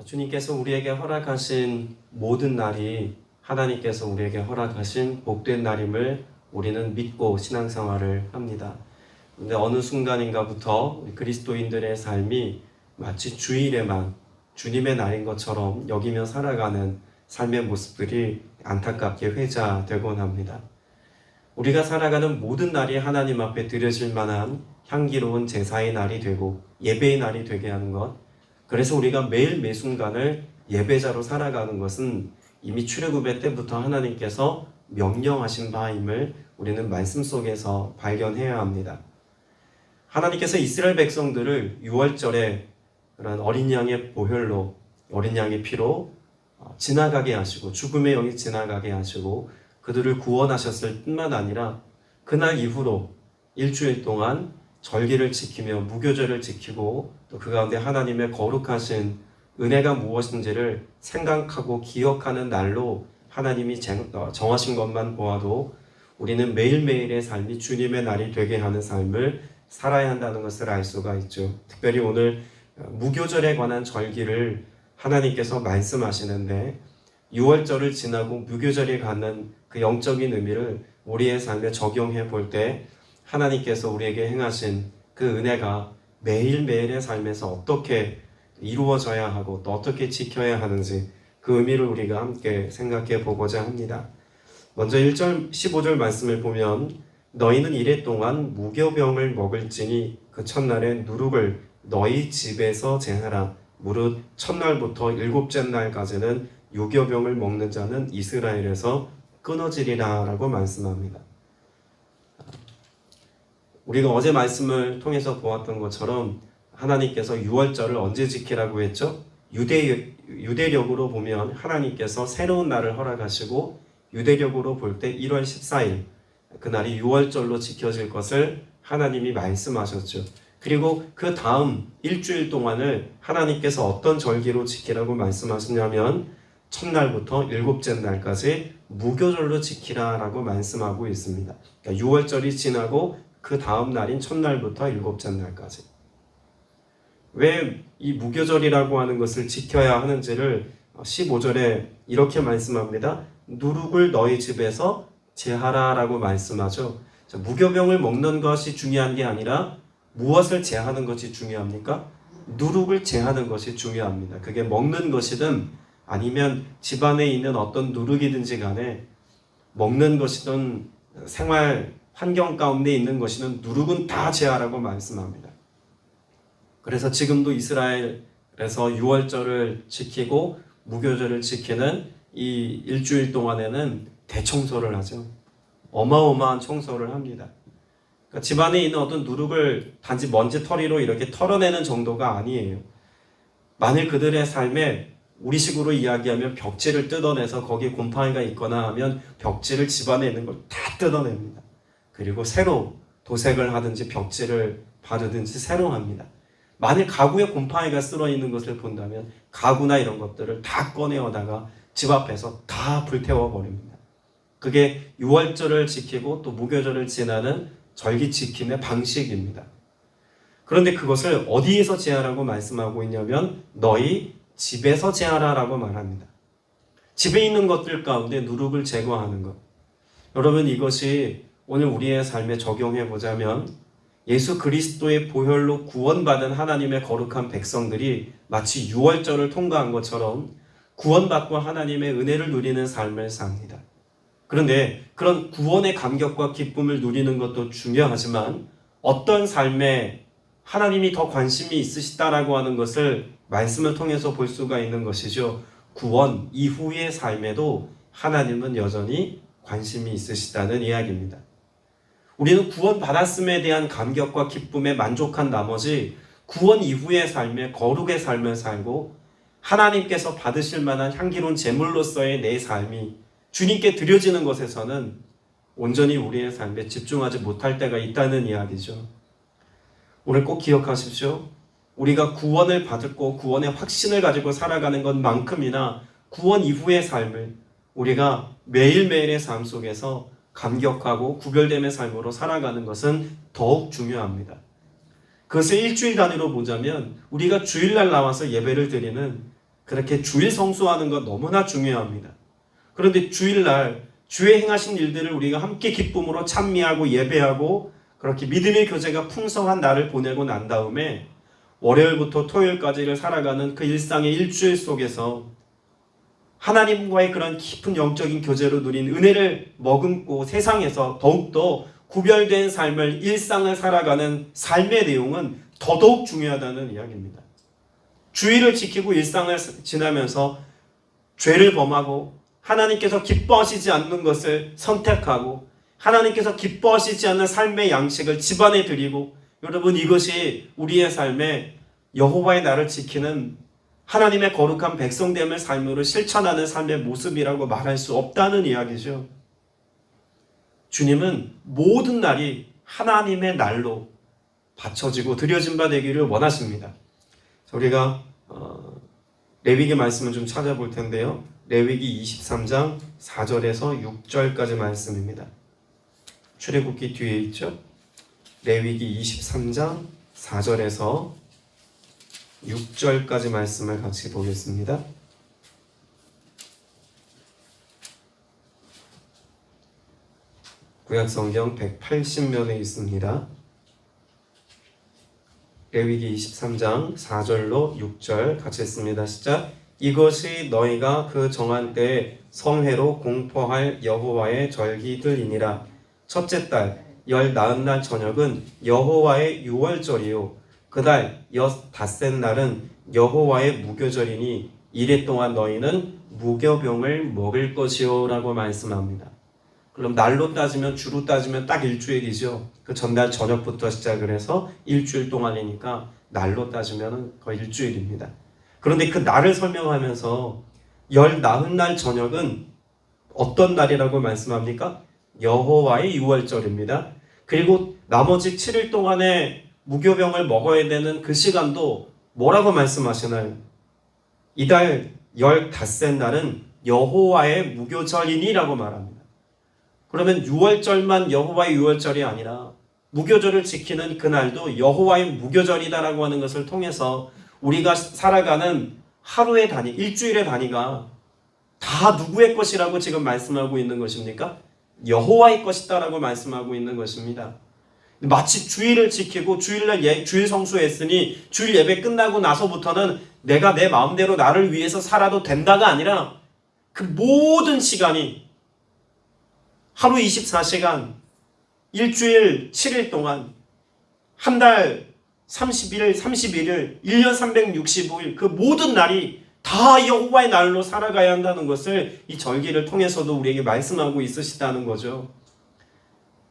주님께서 우리에게 허락하신 모든 날이 하나님께서 우리에게 허락하신 복된 날임을 우리는 믿고 신앙생활을 합니다. 근데 어느 순간인가부터 우리 그리스도인들의 삶이 마치 주일에만 주님의 날인 것처럼 여기며 살아가는 삶의 모습들이 안타깝게 회자되곤 합니다. 우리가 살아가는 모든 날이 하나님 앞에 드려질 만한 향기로운 제사의 날이 되고 예배의 날이 되게 하는 것, 그래서 우리가 매일 매순간을 예배자로 살아가는 것은 이미 출애굽의 때부터 하나님께서 명령하신 바임을 우리는 말씀 속에서 발견해야 합니다. 하나님께서 이스라엘 백성들을 유월절에 그런 어린 양의 보혈로, 어린 양의 피로 지나가게 하시고 죽음의 영이 지나가게 하시고 그들을 구원하셨을 뿐만 아니라 그날 이후로 일주일 동안 절기를 지키며 무교절을 지키고 또 그 가운데 하나님의 거룩하신 은혜가 무엇인지를 생각하고 기억하는 날로 하나님이 정하신 것만 보아도 우리는 매일매일의 삶이 주님의 날이 되게 하는 삶을 살아야 한다는 것을 알 수가 있죠. 특별히 오늘 무교절에 관한 절기를 하나님께서 말씀하시는데 6월절을 지나고 무교절이 갖는 그 영적인 의미를 우리의 삶에 적용해 볼 때 하나님께서 우리에게 행하신 그 은혜가 매일매일의 삶에서 어떻게 이루어져야 하고 또 어떻게 지켜야 하는지 그 의미를 우리가 함께 생각해 보고자 합니다. 먼저 1절 15절 말씀을 보면 너희는 이래 동안 무교병을 먹을지니 그 첫날에 누룩을 너희 집에서 제하라. 무릇 첫날부터 일곱째 날까지는 유교병을 먹는 자는 이스라엘에서 끊어지리라 라고 말씀합니다. 우리가 어제 말씀을 통해서 보았던 것처럼 하나님께서 6월절을 언제 지키라고 했죠? 유대력으로 보면 하나님께서 새로운 날을 허락하시고 유대력으로 볼 때 1월 14일 그날이 6월절로 지켜질 것을 하나님이 말씀하셨죠. 그리고 그 다음 일주일 동안을 하나님께서 어떤 절기로 지키라고 말씀하시냐면 첫날부터 일곱째 날까지 무교절로 지키라 라고 말씀하고 있습니다. 그러니까 6월절이 지나고 그 다음 날인 첫날부터 일곱째 날까지. 왜 이 무교절이라고 하는 것을 지켜야 하는지를 15절에 이렇게 말씀합니다. 누룩을 너희 집에서 제하라 라고 말씀하죠. 무교병을 먹는 것이 중요한 게 아니라 무엇을 제하는 것이 중요합니까? 누룩을 제하는 것이 중요합니다. 그게 먹는 것이든 아니면 집안에 있는 어떤 누룩이든지 간에 먹는 것이든 생활 환경 가운데 있는 것이든 누룩은 다 제하라고 말씀합니다. 그래서 지금도 이스라엘에서 6월절을 지키고 무교절을 지키는 이 일주일 동안에는 대청소를 하죠. 어마어마한 청소를 합니다. 그러니까 집안에 있는 어떤 누룩을 단지 먼지털이로 이렇게 털어내는 정도가 아니에요. 만일 그들의 삶에 우리식으로 이야기하면 벽지를 뜯어내서 거기에 곰팡이가 있거나 하면 벽지를 집안에 있는 걸 다 뜯어냅니다. 그리고 새로 도색을 하든지 벽지를 바르든지 새로 합니다. 만일 가구에 곰팡이가 쓸어 있는 것을 본다면 가구나 이런 것들을 다 꺼내어다가 집 앞에서 다 불태워 버립니다. 그게 6월절을 지키고 또 무교절을 지나는 절기 지킴의 방식입니다. 그런데 그것을 어디에서 제하라고 말씀하고 있냐면 너희 집에서 제하라 라고 말합니다. 집에 있는 것들 가운데 누룩을 제거하는 것. 여러분 이것이 오늘 우리의 삶에 적용해 보자면 예수 그리스도의 보혈로 구원받은 하나님의 거룩한 백성들이 마치 6월절을 통과한 것처럼 구원받고 하나님의 은혜를 누리는 삶을 삽니다. 그런데 그런 구원의 감격과 기쁨을 누리는 것도 중요하지만 어떤 삶에 하나님이 더 관심이 있으시다라고 하는 것을 말씀을 통해서 볼 수가 있는 것이죠. 구원 이후의 삶에도 하나님은 여전히 관심이 있으시다는 이야기입니다. 우리는 구원받았음에 대한 감격과 기쁨에 만족한 나머지 구원 이후의 삶에 거룩의 삶을 살고 하나님께서 받으실 만한 향기로운 제물로서의 내 삶이 주님께 드려지는 것에서는 온전히 우리의 삶에 집중하지 못할 때가 있다는 이야기죠. 오늘 꼭 기억하십시오. 우리가 구원을 받고 구원의 확신을 가지고 살아가는 것만큼이나 구원 이후의 삶을 우리가 매일매일의 삶 속에서 감격하고 구별됨의 삶으로 살아가는 것은 더욱 중요합니다. 그것을 일주일 단위로 보자면 우리가 주일날 나와서 예배를 드리는 그렇게 주일 성수하는 것 너무나 중요합니다. 그런데 주일날 주의 행하신 일들을 우리가 함께 기쁨으로 찬미하고 예배하고 그렇게 믿음의 교제가 풍성한 날을 보내고 난 다음에 월요일부터 토요일까지를 살아가는 그 일상의 일주일 속에서 하나님과의 그런 깊은 영적인 교제로 누린 은혜를 머금고 세상에서 더욱더 구별된 삶을 일상을 살아가는 삶의 내용은 더더욱 중요하다는 이야기입니다. 주의를 지키고 일상을 지나면서 죄를 범하고 하나님께서 기뻐하시지 않는 것을 선택하고 하나님께서 기뻐하시지 않는 삶의 양식을 집안에 드리고 여러분 이것이 우리의 삶에 여호와의 나를 지키는 하나님의 거룩한 백성됨을 삶으로 실천하는 삶의 모습이라고 말할 수 없다는 이야기죠. 주님은 모든 날이 하나님의 날로 바쳐지고 드려진 바 되기를 원하십니다. 우리가 레위기 말씀을 좀 찾아볼 텐데요. 레위기 23장 4절에서 6절까지 말씀입니다. 출애굽기 뒤에 있죠. 레위기 23장 4절에서 6절까지 말씀을 같이 보겠습니다. 구약성경 180면에 있습니다. 레위기 23장 4절로 6절 같이 읽습니다. 시작. 이것이 너희가 그 정한 때에 성회로 공포할 여호와의 절기들이니라. 첫째 달 열 나흔 저녁은 여호와의 유월절이요 그달 닷새 날은 여호와의 무교절이니 이래 동안 너희는 무교병을 먹을 것이요 라고 말씀합니다. 그럼 날로 따지면 주로 따지면 딱 일주일이죠. 그 전날 저녁부터 시작을 해서 일주일 동안이니까 날로 따지면 거의 일주일입니다. 그런데 그 날을 설명하면서 나흔 저녁은 어떤 날이라고 말씀합니까? 여호와의 유월절입니다. 그리고 나머지 7일 동안에 무교병을 먹어야 되는 그 시간도 뭐라고 말씀하시나요? 이달 닷새 날은 여호와의 무교절이니라고 말합니다. 그러면 유월절만 여호와의 유월절이 아니라 무교절을 지키는 그날도 여호와의 무교절이다라고 하는 것을 통해서 우리가 살아가는 하루의 단위, 일주일의 단위가 다 누구의 것이라고 지금 말씀하고 있는 것입니까? 여호와의 것이다라고 말씀하고 있는 것입니다. 마치 주일을 지키고 주일날 주일 성수했으니 주일 예배 끝나고 나서부터는 내가 내 마음대로 나를 위해서 살아도 된다가 아니라 그 모든 시간이 하루 24시간, 일주일 7일 동안, 한 달 30일, 31일, 1년 365일 그 모든 날이 다 여호와의 날로 살아가야 한다는 것을 이 절기를 통해서도 우리에게 말씀하고 있으시다는 거죠.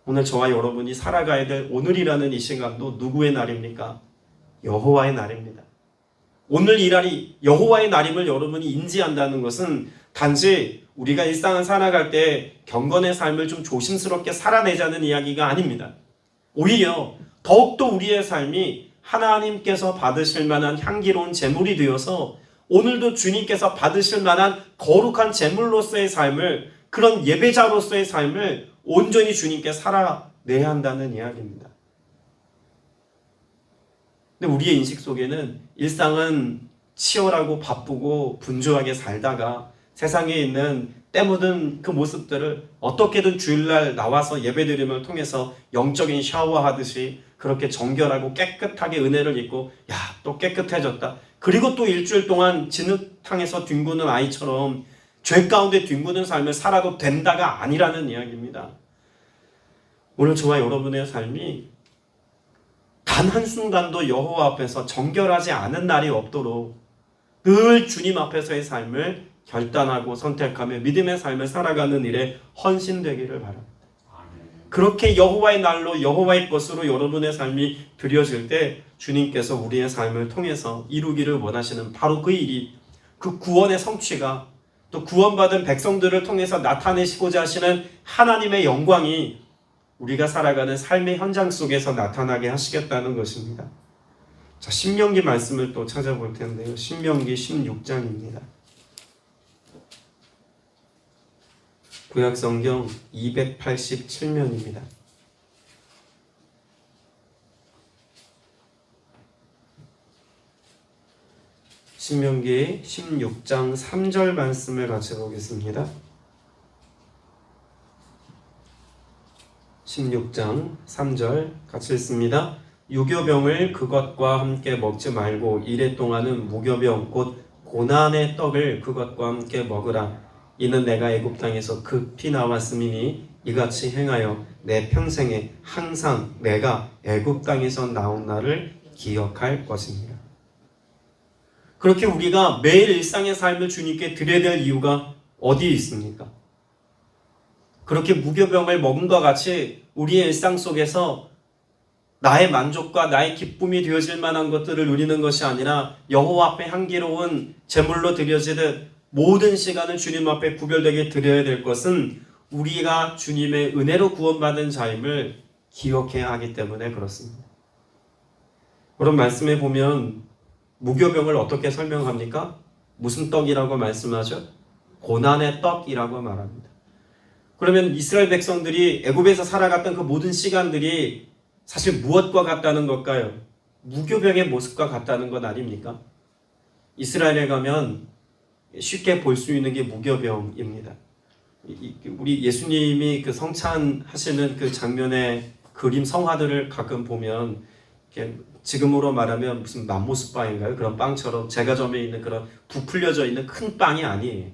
오늘 저와 여러분이 살아가야 될 오늘이라는 이 시간도 누구의 날입니까? 여호와의 날입니다. 오늘 이 날이 여호와의 날임을 여러분이 인지한다는 것은 단지 우리가 일상을 살아갈 때 경건의 삶을 좀 조심스럽게 살아내자는 이야기가 아닙니다. 오히려 더욱더 우리의 삶이 하나님께서 받으실 만한 향기로운 제물이 되어서 오늘도 주님께서 받으실 만한 거룩한 제물로서의 삶을, 그런 예배자로서의 삶을 온전히 주님께 살아내야 한다는 이야기입니다. 근데 우리의 인식 속에는 일상은 치열하고 바쁘고 분주하게 살다가 세상에 있는 때 묻은 그 모습들을 어떻게든 주일날 나와서 예배드림을 통해서 영적인 샤워하듯이 그렇게 정결하고 깨끗하게 은혜를 입고 야, 또 깨끗해졌다. 그리고 또 일주일 동안 진흙탕에서 뒹구는 아이처럼 죄 가운데 뒹구는 삶을 살아도 된다가 아니라는 이야기입니다. 오늘 저와 여러분의 삶이 단 한순간도 여호와 앞에서 정결하지 않은 날이 없도록 늘 주님 앞에서의 삶을 결단하고 선택하며 믿음의 삶을 살아가는 일에 헌신되기를 바랍니다. 그렇게 여호와의 날로 여호와의 것으로 여러분의 삶이 드려질 때 주님께서 우리의 삶을 통해서 이루기를 원하시는 바로 그 일이, 그 구원의 성취가 또 구원받은 백성들을 통해서 나타내시고자 하시는 하나님의 영광이 우리가 살아가는 삶의 현장 속에서 나타나게 하시겠다는 것입니다. 자, 신명기 말씀을 또 찾아볼 텐데요. 신명기 16장입니다. 구약성경 287면입니다. 신명기 16장 3절 말씀을 같이 보겠습니다. 16장 3절 같이 읽습니다. 유교병을 그것과 함께 먹지 말고 이래 동안은 무교병 곧 고난의 떡을 그것과 함께 먹으라. 이는 내가 애굽 땅에서 급히 나왔음이니 이같이 행하여 내 평생에 항상 내가 애굽 땅에서 나온 날을 기억할 것입니다. 그렇게 우리가 매일 일상의 삶을 주님께 드려야 될 이유가 어디에 있습니까? 그렇게 무교병을 먹음과 같이 우리의 일상 속에서 나의 만족과 나의 기쁨이 되어질 만한 것들을 누리는 것이 아니라 여호와 앞에 향기로운 제물로 드려지듯 모든 시간을 주님 앞에 구별되게 드려야 될 것은 우리가 주님의 은혜로 구원받은 자임을 기억해야 하기 때문에 그렇습니다. 그런 말씀에 보면 무교병을 어떻게 설명합니까? 무슨 떡이라고 말씀하죠? 고난의 떡이라고 말합니다. 그러면 이스라엘 백성들이 애굽에서 살아갔던 그 모든 시간들이 사실 무엇과 같다는 걸까요? 무교병의 모습과 같다는 것 아닙니까? 이스라엘에 가면 쉽게 볼 수 있는 게 무교병입니다. 우리 예수님이 그 성찬하시는 그 장면의 그림 성화들을 가끔 보면 이렇게 지금으로 말하면 무슨 맘모스 빵인가요? 그런 빵처럼 제과점에 있는 그런 부풀려져 있는 큰 빵이 아니에요.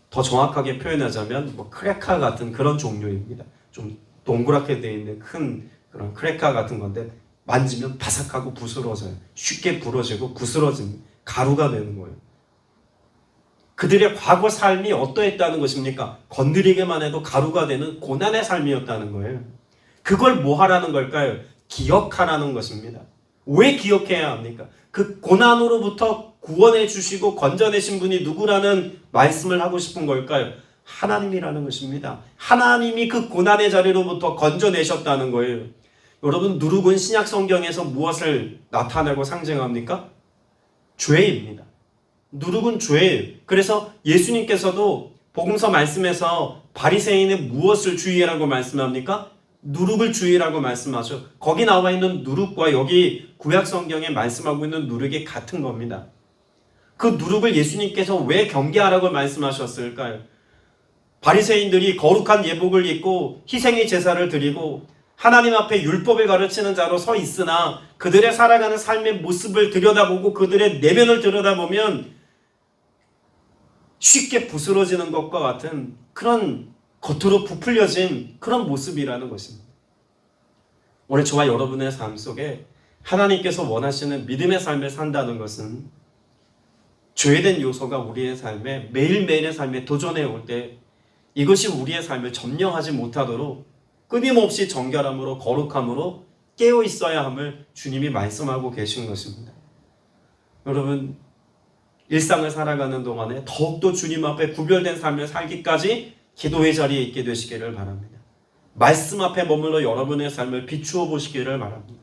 더 정확하게 표현하자면 뭐 크래커 같은 그런 종류입니다. 좀 동그랗게 되어 있는 큰 그런 크래커 같은 건데 만지면 바삭하고 부스러져요. 쉽게 부러지고 부스러진 가루가 되는 거예요. 그들의 과거 삶이 어떠했다는 것입니까? 건드리기만 해도 가루가 되는 고난의 삶이었다는 거예요. 그걸 뭐 하라는 걸까요? 기억하라는 것입니다. 왜 기억해야 합니까? 그 고난으로부터 구원해 주시고 건져내신 분이 누구라는 말씀을 하고 싶은 걸까요? 하나님이라는 것입니다. 하나님이 그 고난의 자리로부터 건져내셨다는 거예요. 여러분, 누룩은 신약 성경에서 무엇을 나타내고 상징합니까? 죄입니다. 누룩은 죄예요. 그래서 예수님께서도 복음서 말씀에서 바리새인의 무엇을 주의하라고 말씀합니까? 누룩을 주의라고 말씀하죠. 거기 나와 있는 누룩과 여기 구약 성경에 말씀하고 있는 누룩이 같은 겁니다. 그 누룩을 예수님께서 왜 경계하라고 말씀하셨을까요? 바리새인들이 거룩한 예복을 입고 희생의 제사를 드리고 하나님 앞에 율법을 가르치는 자로 서 있으나 그들의 살아가는 삶의 모습을 들여다보고 그들의 내면을 들여다보면 쉽게 부스러지는 것과 같은 그런 겉으로 부풀려진 그런 모습이라는 것입니다. 오늘 저와 여러분의 삶 속에 하나님께서 원하시는 믿음의 삶을 산다는 것은 죄된 요소가 우리의 삶에 매일매일의 삶에 도전해 올 때 이것이 우리의 삶을 점령하지 못하도록 끊임없이 정결함으로 거룩함으로 깨어 있어야 함을 주님이 말씀하고 계신 것입니다. 여러분, 일상을 살아가는 동안에 더욱더 주님 앞에 구별된 삶을 살기까지 기도의 자리에 있게 되시기를 바랍니다. 말씀 앞에 머물러 여러분의 삶을 비추어 보시기를 바랍니다.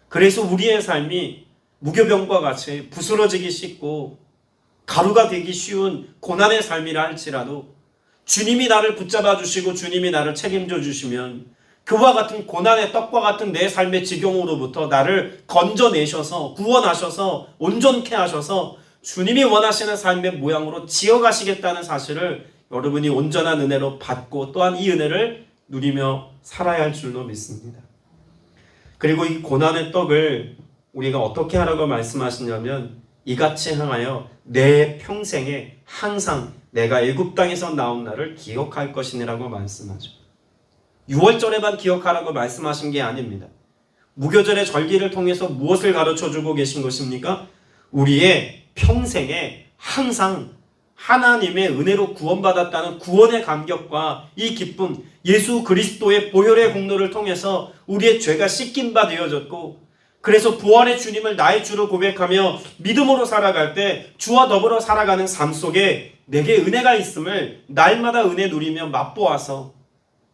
그래서 우리의 삶이 무교병과 같이 부스러지기 쉽고 가루가 되기 쉬운 고난의 삶이라 할지라도 주님이 나를 붙잡아 주시고 주님이 나를 책임져 주시면 그와 같은 고난의 떡과 같은 내 삶의 지경으로부터 나를 건져내셔서 구원하셔서 온전케 하셔서 주님이 원하시는 삶의 모양으로 지어가시겠다는 사실을 여러분이 온전한 은혜로 받고 또한 이 은혜를 누리며 살아야 할 줄로 믿습니다. 그리고 이 고난의 떡을 우리가 어떻게 하라고 말씀하시냐면 이같이 행하여 내 평생에 항상 내가 애굽 땅에서 나온 날을 기억할 것이니라고 말씀하죠. 6월절에만 기억하라고 말씀하신 게 아닙니다. 무교절의 절기를 통해서 무엇을 가르쳐주고 계신 것입니까? 우리의 평생에 항상 하나님의 은혜로 구원받았다는 구원의 감격과 이 기쁨, 예수 그리스도의 보혈의 공로를 통해서 우리의 죄가 씻긴 바 되어졌고 그래서 부활의 주님을 나의 주로 고백하며 믿음으로 살아갈 때 주와 더불어 살아가는 삶 속에 내게 은혜가 있음을 날마다 은혜 누리며 맛보아서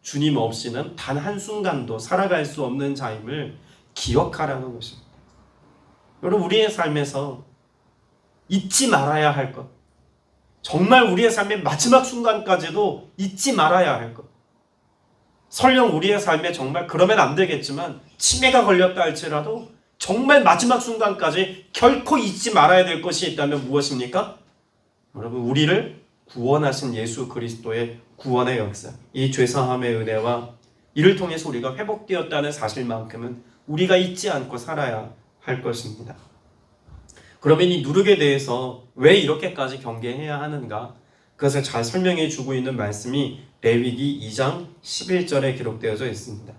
주님 없이는 단 한순간도 살아갈 수 없는 자임을 기억하라는 것입니다. 여러분, 우리의 삶에서 잊지 말아야 할 것, 정말 우리의 삶의 마지막 순간까지도 잊지 말아야 할 것, 설령 우리의 삶에 정말 그러면 안 되겠지만 치매가 걸렸다 할지라도 정말 마지막 순간까지 결코 잊지 말아야 될 것이 있다면 무엇입니까? 여러분, 우리를 구원하신 예수 그리스도의 구원의 역사, 이 죄사함의 은혜와 이를 통해서 우리가 회복되었다는 사실만큼은 우리가 잊지 않고 살아야 할 것입니다. 그러면 이 누룩에 대해서 왜 이렇게까지 경계해야 하는가? 그것을 잘 설명해 주고 있는 말씀이 레위기 2장 11절에 기록되어져 있습니다.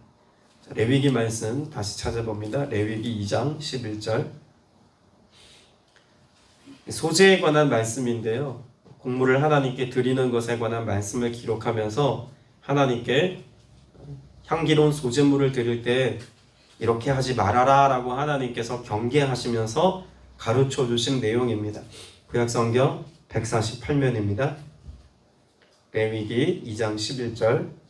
레위기 말씀 다시 찾아봅니다. 레위기 2장 11절. 소재에 관한 말씀인데요. 곡물을 하나님께 드리는 것에 관한 말씀을 기록하면서 하나님께 향기로운 소재물을 드릴 때 이렇게 하지 말아라 라고 하나님께서 경계하시면서 가르쳐 주신 내용입니다. 구약성경 148면입니다. 레위기 2장 11절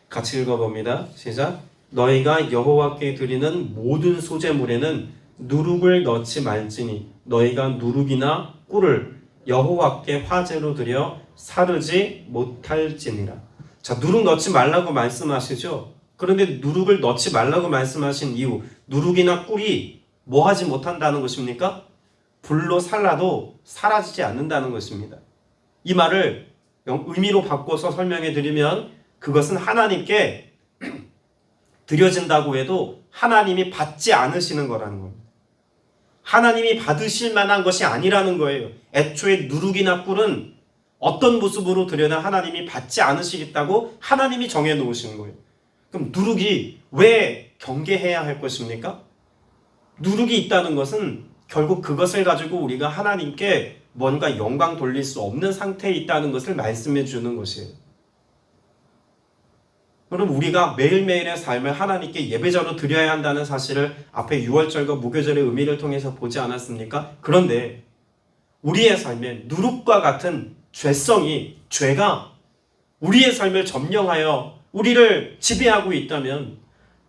같이 읽어봅니다. 시작. 너희가 여호와께 드리는 모든 소재물에는 누룩을 넣지 말지니 너희가 누룩이나 꿀을 여호와께 화제로 드려 사르지 못할지니라. 자, 누룩 넣지 말라고 말씀하시죠. 그런데 누룩을 넣지 말라고 말씀하신 이유, 누룩이나 꿀이 뭐 하지 못한다는 것입니까? 불로 살라도 사라지지 않는다는 것입니다. 이 말을 의미로 바꿔서 설명해 드리면 그것은 하나님께 드려진다고 해도 하나님이 받지 않으시는 거라는 겁니다. 하나님이 받으실 만한 것이 아니라는 거예요. 애초에 누룩이나 꿀은 어떤 모습으로 드려나 하나님이 받지 않으시겠다고 하나님이 정해 놓으시는 거예요. 그럼 누룩이 왜 경계해야 할 것입니까? 누룩이 있다는 것은 결국 그것을 가지고 우리가 하나님께 뭔가 영광 돌릴 수 없는 상태에 있다는 것을 말씀해 주는 것이에요. 그럼 우리가 매일매일의 삶을 하나님께 예배자로 드려야 한다는 사실을 앞에 유월절과 무교절의 의미를 통해서 보지 않았습니까? 그런데 우리의 삶에 누룩과 같은 죄가 우리의 삶을 점령하여 우리를 지배하고 있다면,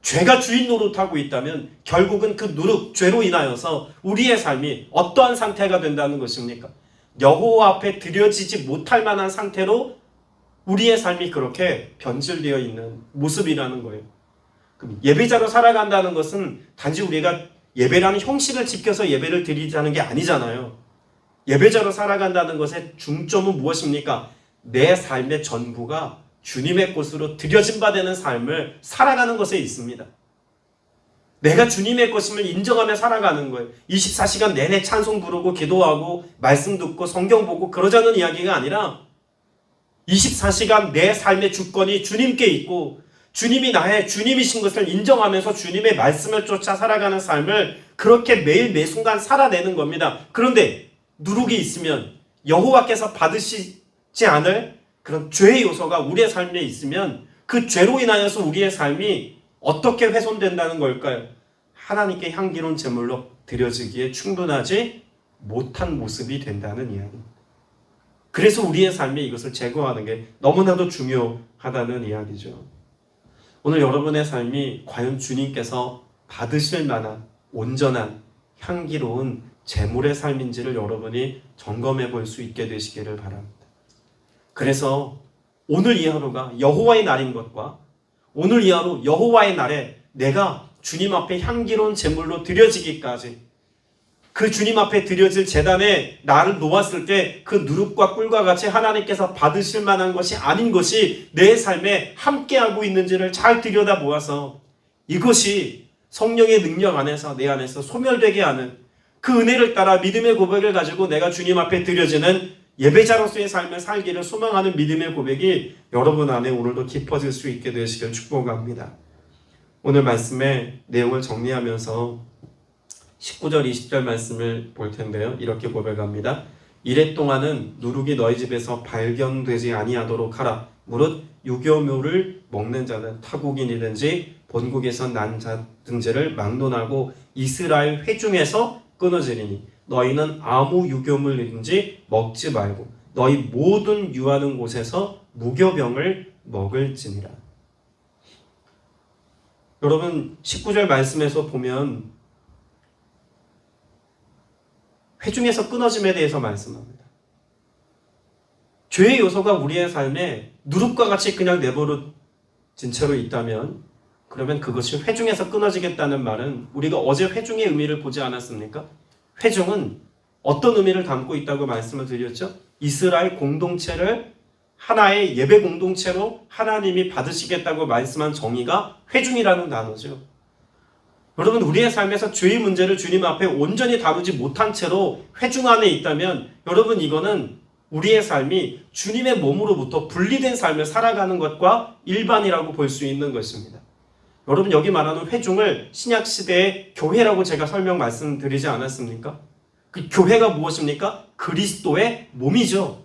죄가 주인 노릇하고 있다면 결국은 그 누룩, 죄로 인하여서 우리의 삶이 어떠한 상태가 된다는 것입니까? 여호와 앞에 드려지지 못할 만한 상태로 우리의 삶이 그렇게 변질되어 있는 모습이라는 거예요. 그럼 예배자로 살아간다는 것은 단지 우리가 예배라는 형식을 지켜서 예배를 드리자는 게 아니잖아요. 예배자로 살아간다는 것의 중점은 무엇입니까? 내 삶의 전부가 주님의 것으로 드려진 바 되는 삶을 살아가는 것에 있습니다. 내가 주님의 것임을 인정하며 살아가는 거예요. 24시간 내내 찬송 부르고 기도하고 말씀 듣고 성경 보고 그러자는 이야기가 아니라 24시간 내 삶의 주권이 주님께 있고 주님이 나의 주님이신 것을 인정하면서 주님의 말씀을 쫓아 살아가는 삶을 그렇게 매일 매 순간 살아내는 겁니다. 그런데 누룩이 있으면, 여호와께서 받으시지 않을 그런 죄의 요소가 우리의 삶에 있으면 그 죄로 인하여서 우리의 삶이 어떻게 훼손된다는 걸까요? 하나님께 향기로운 제물로 드려지기에 충분하지 못한 모습이 된다는 이야기입니다. 그래서 우리의 삶에 이것을 제거하는 게 너무나도 중요하다는 이야기죠. 오늘 여러분의 삶이 과연 주님께서 받으실 만한 온전한 향기로운 제물의 삶인지를 여러분이 점검해 볼 수 있게 되시기를 바랍니다. 그래서 오늘 이 하루가 여호와의 날인 것과 오늘 이 하루 여호와의 날에 내가 주님 앞에 향기로운 제물로 드려지기까지, 그 주님 앞에 드려질 제단에 나를 놓았을 때 그 누룩과 꿀과 같이 하나님께서 받으실 만한 것이 아닌 것이 내 삶에 함께하고 있는지를 잘 들여다보아서 이것이 성령의 능력 안에서 내 안에서 소멸되게 하는 그 은혜를 따라 믿음의 고백을 가지고 내가 주님 앞에 드려지는 예배자로서의 삶을 살기를 소망하는 믿음의 고백이 여러분 안에 오늘도 깊어질 수 있게 되시길 축복합니다. 오늘 말씀의 내용을 정리하면서 19절 20절 말씀을 볼 텐데요. 이렇게 고백합니다. 이래 동안은 누룩이 너희 집에서 발견되지 아니하도록 하라. 무릇 유교묘를 먹는 자는 타국인이든지 본국에서 난 자든지를 막론하고 이스라엘 회중에서 끊어지리니 너희는 아무 유교물이든지 먹지 말고 너희 모든 유하는 곳에서 무교병을 먹을지니라. 여러분 19절 말씀에서 보면 회중에서 끊어짐에 대해서 말씀합니다. 죄의 요소가 우리의 삶에 누룩과 같이 그냥 내버려진 채로 있다면 그러면 그것이 회중에서 끊어지겠다는 말은 우리가 어제 회중의 의미를 보지 않았습니까? 회중은 어떤 의미를 담고 있다고 말씀을 드렸죠? 이스라엘 공동체를 하나의 예배 공동체로 하나님이 받으시겠다고 말씀한 정의가 회중이라는 단어죠. 여러분, 우리의 삶에서 죄의 문제를 주님 앞에 온전히 다루지 못한 채로 회중 안에 있다면 여러분, 이거는 우리의 삶이 주님의 몸으로부터 분리된 삶을 살아가는 것과 일반이라고 볼 수 있는 것입니다. 여러분, 여기 말하는 회중을 신약시대의 교회라고 제가 말씀드리지 않았습니까? 그 교회가 무엇입니까? 그리스도의 몸이죠.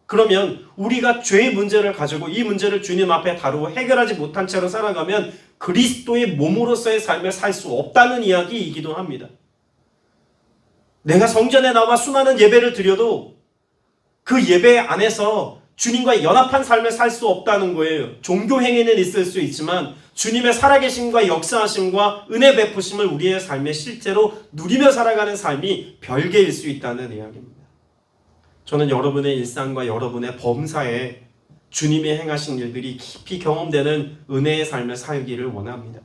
그러면 우리가 죄의 문제를 가지고 이 문제를 주님 앞에 다루고 해결하지 못한 채로 살아가면 그리스도의 몸으로서의 삶을 살 수 없다는 이야기이기도 합니다. 내가 성전에 나와 수많은 예배를 드려도 그 예배 안에서 주님과 연합한 삶을 살 수 없다는 거예요. 종교 행위는 있을 수 있지만 주님의 살아계심과 역사하심과 은혜 베푸심을 우리의 삶에 실제로 누리며 살아가는 삶이 별개일 수 있다는 이야기입니다. 저는 여러분의 일상과 여러분의 범사에 주님이 행하신 일들이 깊이 경험되는 은혜의 삶을 살기를 원합니다.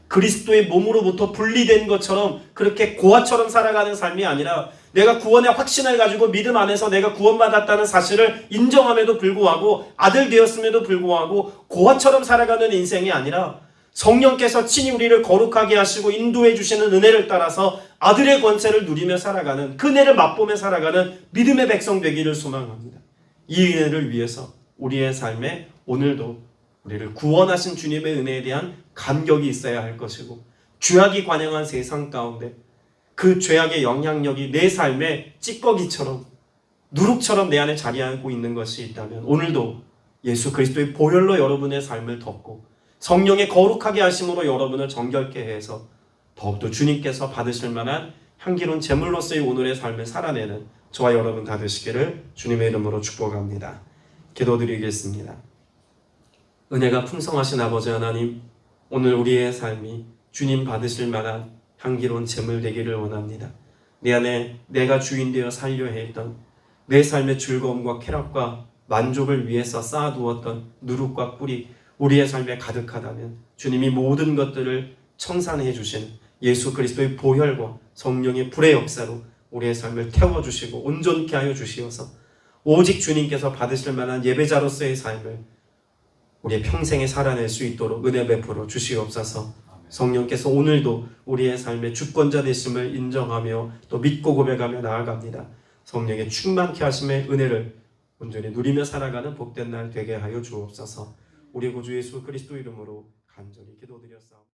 그리스도의 몸으로부터 분리된 것처럼 그렇게 고아처럼 살아가는 삶이 아니라 내가 구원의 확신을 가지고 믿음 안에서 내가 구원받았다는 사실을 인정함에도 불구하고 아들 되었음에도 불구하고 고아처럼 살아가는 인생이 아니라 성령께서 친히 우리를 거룩하게 하시고 인도해 주시는 은혜를 따라서 아들의 권세를 누리며 살아가는, 그 은혜를 맛보며 살아가는 믿음의 백성 되기를 소망합니다. 이 은혜를 위해서 우리의 삶에 오늘도 우리를 구원하신 주님의 은혜에 대한 감격이 있어야 할 것이고, 죄악이 관영한 세상 가운데 그 죄악의 영향력이 내 삶의 찌꺼기처럼 누룩처럼 내 안에 자리하고 있는 것이 있다면 오늘도 예수 그리스도의 보혈로 여러분의 삶을 덮고 성령의 거룩하게 하심으로 여러분을 정결케 해서 더욱더 주님께서 받으실 만한 향기로운 제물로서의 오늘의 삶을 살아내는 저와 여러분 다 되시기를 주님의 이름으로 축복합니다. 기도드리겠습니다. 은혜가 풍성하신 아버지 하나님, 오늘 우리의 삶이 주님 받으실 만한 향기로운 제물 되기를 원합니다. 내 안에 내가 주인 되어 살려 했던 내 삶의 즐거움과 쾌락과 만족을 위해서 쌓아두었던 누룩과 꿀이 우리의 삶에 가득하다면 주님이 모든 것들을 청산해 주신 예수 그리스도의 보혈과 성령의 불의 역사로 우리의 삶을 태워주시고 온전케 하여 주시어서 오직 주님께서 받으실 만한 예배자로서의 삶을 우리의 평생에 살아낼 수 있도록 은혜 베풀어 주시옵소서. 성령께서 오늘도 우리의 삶의 주권자 되심을 인정하며 또 믿고 고백하며 나아갑니다. 성령의 충만케 하심의 은혜를 온전히 누리며 살아가는 복된 날 되게 하여 주옵소서. 우리 구주 예수 그리스도 이름으로 간절히 기도드렸사옵나다.